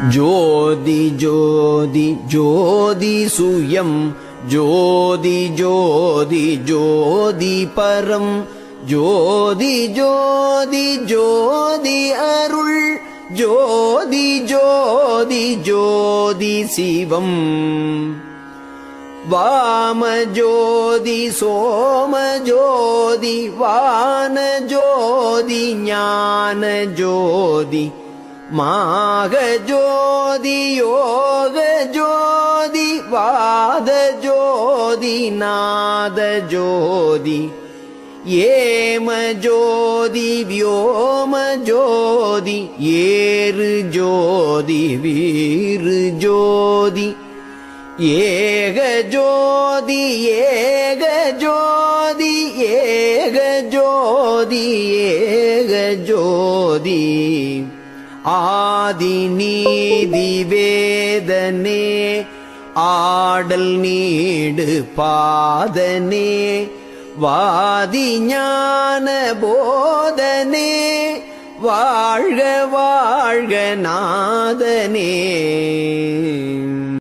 ஜோதி ஜோதி ஜோதி சுயம் ஜோதி ஜோதி ஜோதி பரம் ஜோதி ஜோதி ஜோதி அருள் ஜோதி ஜோதி ஜோதி சிவம் வாம ஜோதி சோம ஜோதி வான ஜோதி ஞான ஜோதி மாக ஜோதி யோக ஜோதி வாத ஜோதி நாத ஜோதி ஏம ஜோதி வியோம ஜோதி ஏறு ஜோதி வீறு ஜோதி ஏக ஜோதி ஏக ஜோதி ஏக ஜோதி ஏக ஜோதி ஆதி நீதி வேதனே ஆடல் நீடு பாதனே வாதி ஞான போதனே வாழ்க வாழ்க நாதனே.